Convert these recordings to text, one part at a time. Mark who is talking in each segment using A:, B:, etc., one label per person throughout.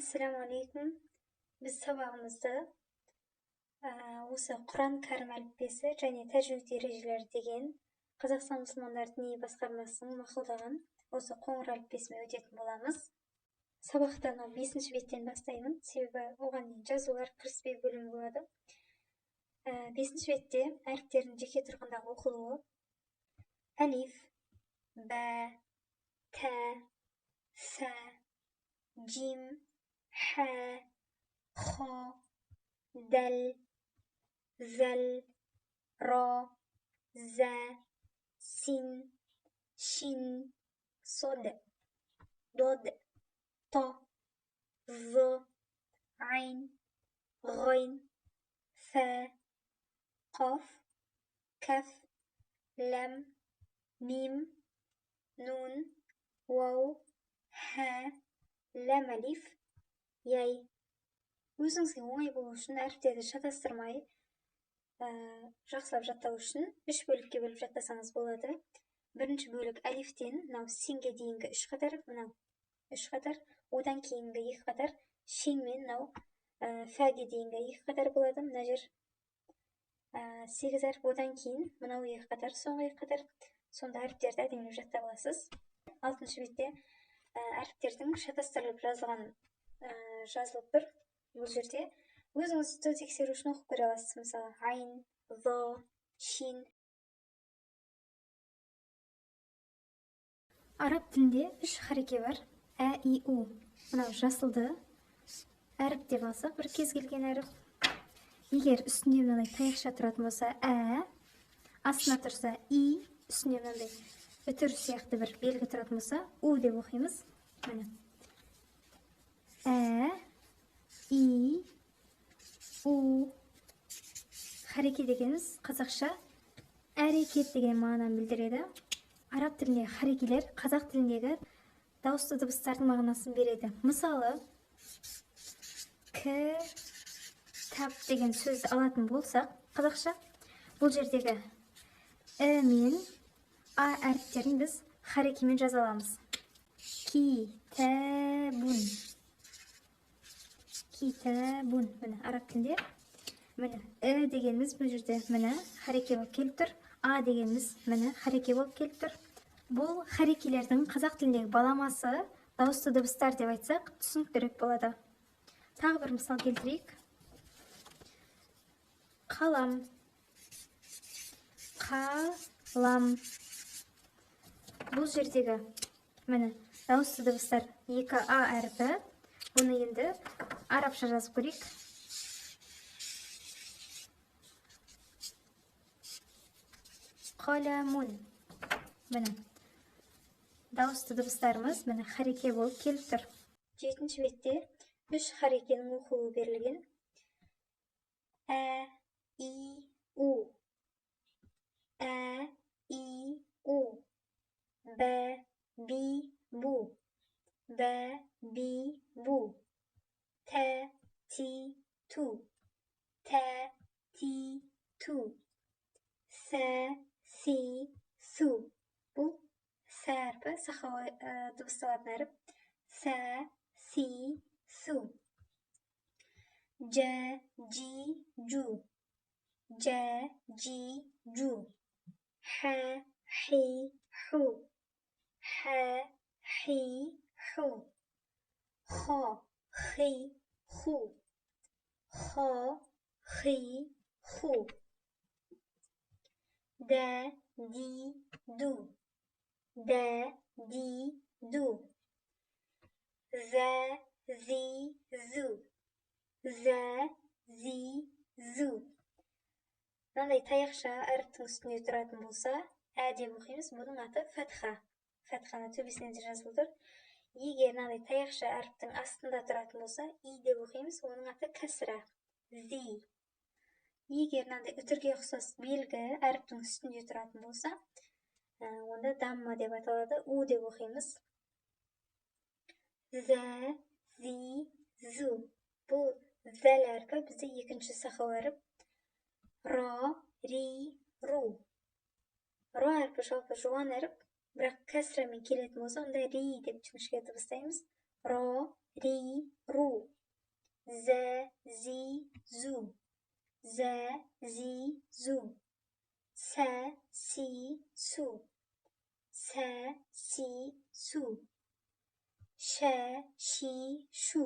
A: Assalamu alaikum. Biz sabağımızda осы Құран кәрім әліппесі және тәжвид ережелері деген Қазақстан мұсылмандар діни басқармасының мақұлдаған осы қоңыр әліппесімен өтетін боламыз. Сабақтан 5-ші беттен бастаймын, себебі оған дейін жазулар кіріспе бөлімі болады. 5-ші бетте әріптердің жеке тұрғандағы оқылуы: әлиф, бә, тә, сә, جيم ح خ دل زل را ز سين شين صاد ضاد ط ظ عين غين ث قاف كف لام ميم نون واو ح ләм әлиф, яй. Өзіңізге оңай болу үшін әріптерді шатастырмай, жақсылап жаттау үшін 3 бөлікке бөліп жаттасаңыз болады. Бірінші бөлік әлифтен, мынау синге дейінгі 3 қатар, мынау 3 қатар, одан кейінгі 2 қатар, шин мен мынау фәге дейінгі 2 қатар болады. Мына жер 8 әріп, одан кейін мынау 2 қатар, соңғы 2 қатар. Сонда әріптерді әдемілеп жаттап аласыз. 6-шы бетте әріптердің шатастырылып жазылып тұр. Бұл жерде өзіңізді тексеру үшін оқып көре аласыз. Мысалы, айн, зо, шин. Араб тілінде 3 хареке бар. Ә, и, у. Мынау жасылды әріп деп алсақ, бір кез келген әріп. Егер үстінде мынандай таяқша тұратын болса, ә, астына тұрса, и, үстінде мынандай үтір сияқты бір белгі тұратын болса, у деп оқимыз. Міне. Ә, и, у. Хареке дегеніміз қазақша әрекет деген мағынаны білдіреді. Араб тіліндегі харекелер қазақ тіліндегі дауысты дыбыстардың мағынасын береді. Мысалы, кітап деген сөз алатын болсақ, қазақша бұл жердегі ә мен а әріптерін біз харекемен жаза аламыз. Китабун. Китабун. Міне, араб тілінде міне ә дегеніміз бұл жерде міне хареке болып келіп тұр. А дегеніміз міне хареке болып келіп тұр. Бұл харекелердің қазақ тіліндегі баламасы дауысты дыбыстар деп айтсақ, түсініктірек болады. Тағы бір мысал келтірейік. Қалам. Қалам. Бұл жердегі міне дауысты дыбыстар 2а әріпі. Бұны енді арабша жазып көрейік. Қаламун. Міне дауысты дыбыстарымыз міне хареке болып келіп тұр. 7-ші бетте 3 харекенің оқылуы берілген. Ә, и, у. Ә, и, у. Бә, би, бу. Бә, би, бу. Тә, ти, ту. Тә, ти, ту. Сә, си, су. Бұл сә әрпі, сақауы дыбысталатын әріп. Сә, си, су. Жә, жи, жу. Жә, жи, жу. Хә, хи, ху. Хә, хи, ху. Хо, хи, ху. Хо, хи, ху. Дә, ди, ду. Дә, ди, ду. Зә, зи, зу. Зә, зи, зу. Мынандай таяқша әріптің үстінде тұратын болса, ә деп оқимыз. Бұның аты фәтха. Фәтханы төбесінен де жазылып тұр. Егер мынандай таяқша әріптің астында тұратын болса, и деп оқимыз. Оның аты кәсіра. Зи. Егер мынандай үтірге ұқсас белгі әріптің үстінде тұратын болса, онда дамма деп аталады. У деп оқимыз. Зә, зи, зу. Бұл зәл әрпі бізде екінші сақау әріп. Ра, ри, ру. Ра әрпі жалпы жуан әріп, бірақ кәсірамен келетін болса, онда ри деп жіңішке дыбыстаймыз. را ری رو ز زی زو ز زی زو س سی سو س سی سو ش شی شو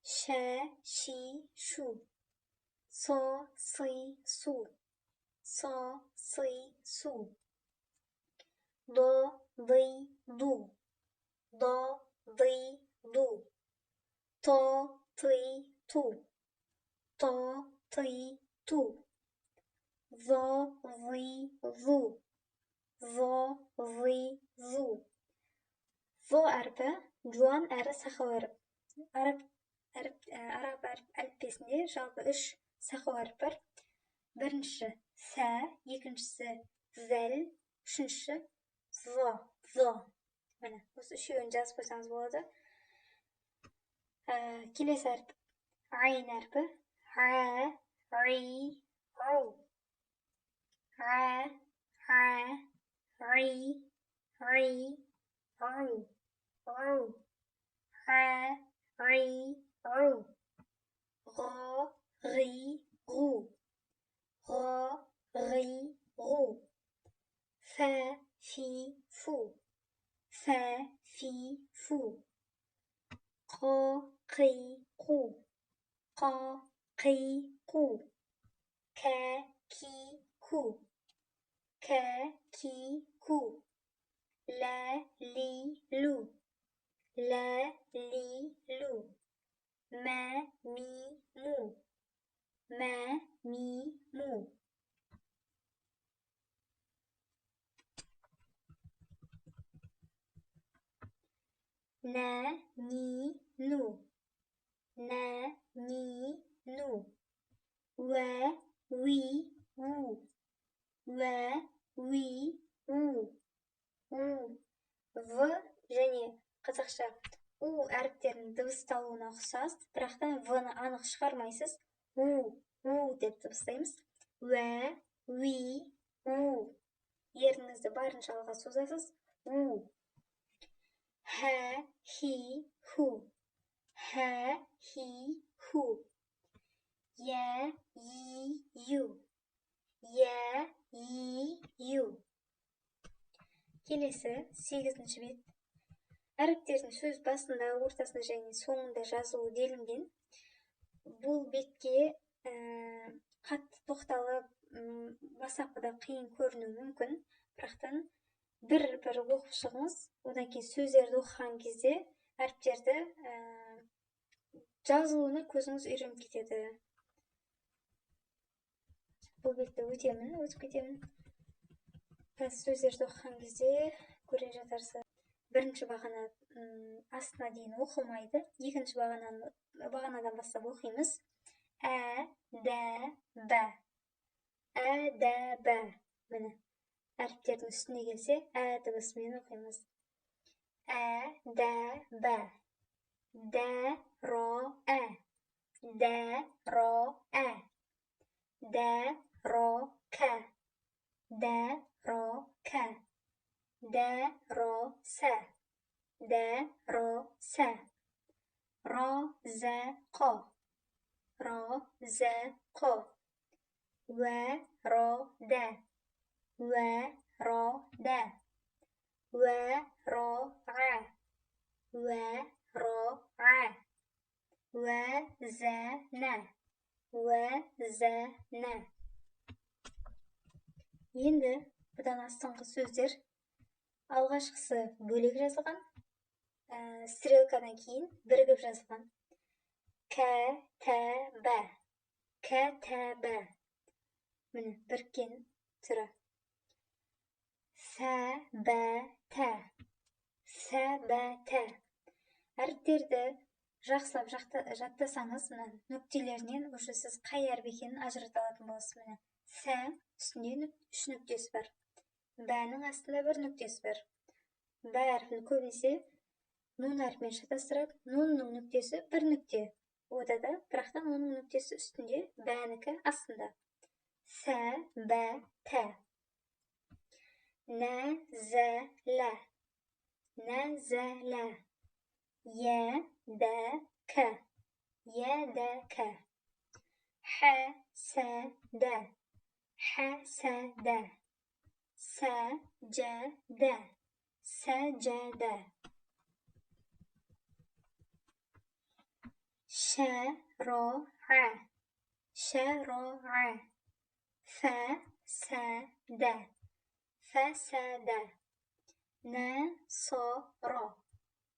A: ش شی شو صا صی صو صا صی صو ضا ضی ضو ضا ضی ضو طا طي طو طا طي طو ظا ظي ظو ظا ظي ظو ظو әрпі жуан әрі сақау әріп. Араб әліппесінде жалпы 3 сақау әріп бар. Бірінші сә, екіншісі зәл, үшіншісі зо. Міне, осы үшеуін жазып қойсаңыз болады. Келесі әріп айн әрпі. Ри, ру. Ри, ру. Ри, ру. Ри, ру. Ри, ру. Фа, фи, фу. Фа, фи, фу. Қа, қи, қу. Қа, қи, қу. Ка, ки, ку. Ка, ки, ку. Ла, ли, лу. Ла, ли, лу. Ма, ми, му. Ма, ми, му. На, ни, ну. На, ни, ну. Уа, уи, у. Уа, уи, у. В және қазақша у әріптерінің дыбысталуына ұқсас, бірақ та в-ны анық шығармайсыз. У деп дыбыстаймыз. Уа, уи, у. Ерніңізді барынша алға созасыз. У. Ха, хи, ху. Ха, хи, ху. Я, и, ю. Я, и, ю. Келесі 8-ші бет. Әріптердің сөз басында, ортасында және соңында жазылуы делінген. Бұл бетке қатты тоқталып, бастапқыда қиын көрінуі мүмкін. Бірақтан бір оқып шығыңыз, одан кейін сөздерді оқыған кезде әріптерді жазылуына көзіңіз үйреніп кетеді. Бұл бетті өтіп кетемін. Сөздерді оқыған кезде көре жатарсыз. Бірінші бағана астына дейін оқылмайды. Екінші бағанадан бастап оқимыз. Ә, дә, бә. Ә, дә, бә. Міне, әріптердің үстіне келсе, ә дыбысымен оқимыз. Ә, дә, бә. Дә, ро, ә. Дә, ро, ә. Дә, ро, кә. Дә, ро, кә. Дә, ро, сә. Дә, ро, сә. Ро, зә, қо. Ро, зә, қо. Уә, ро, дә. Уә, ро, дә. Уә, ро, ә. Уә, ро, ә. Уә, зә, нә. Уә, зә, нә. Енді бұдан астыңғы сөздер. Алғашқысы бөлек жазылған, стрелкадан кейін бірігіп жазылған. Кәтәбә. Кәтәбә. Міне, біріккен түрі. Сәбәтә. Сәбәтә. Әріптерді жақсылап жаттасаңыз, нүктелерінен уже сіз қай әріп екенін ажырата алатын боласыз. Міне, сә үстінде 3 нүктесі бар. Бәнің астында 1 нүктесі бар. Бә әрпін көбінесе нун әрпімен шатастырады. Нунның нүктесі 1 нүкте. Ода да, бірақтан оның нүктесі үстінде, бәнікі астында. Сә, бә, тә. Нә, зә, лә. Нә, зә, лә. يدك يدك حسد حسد سجد سجد شرع شرع فسد فسد نصر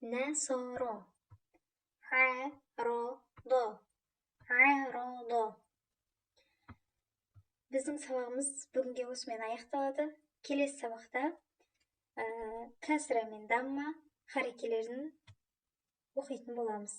A: نصر عرض عرض. Біздің сабағымыз бүгінге осымен аяқталады. Келесі сабақта кәсіра мен дамма харекелерін оқитын боламыз.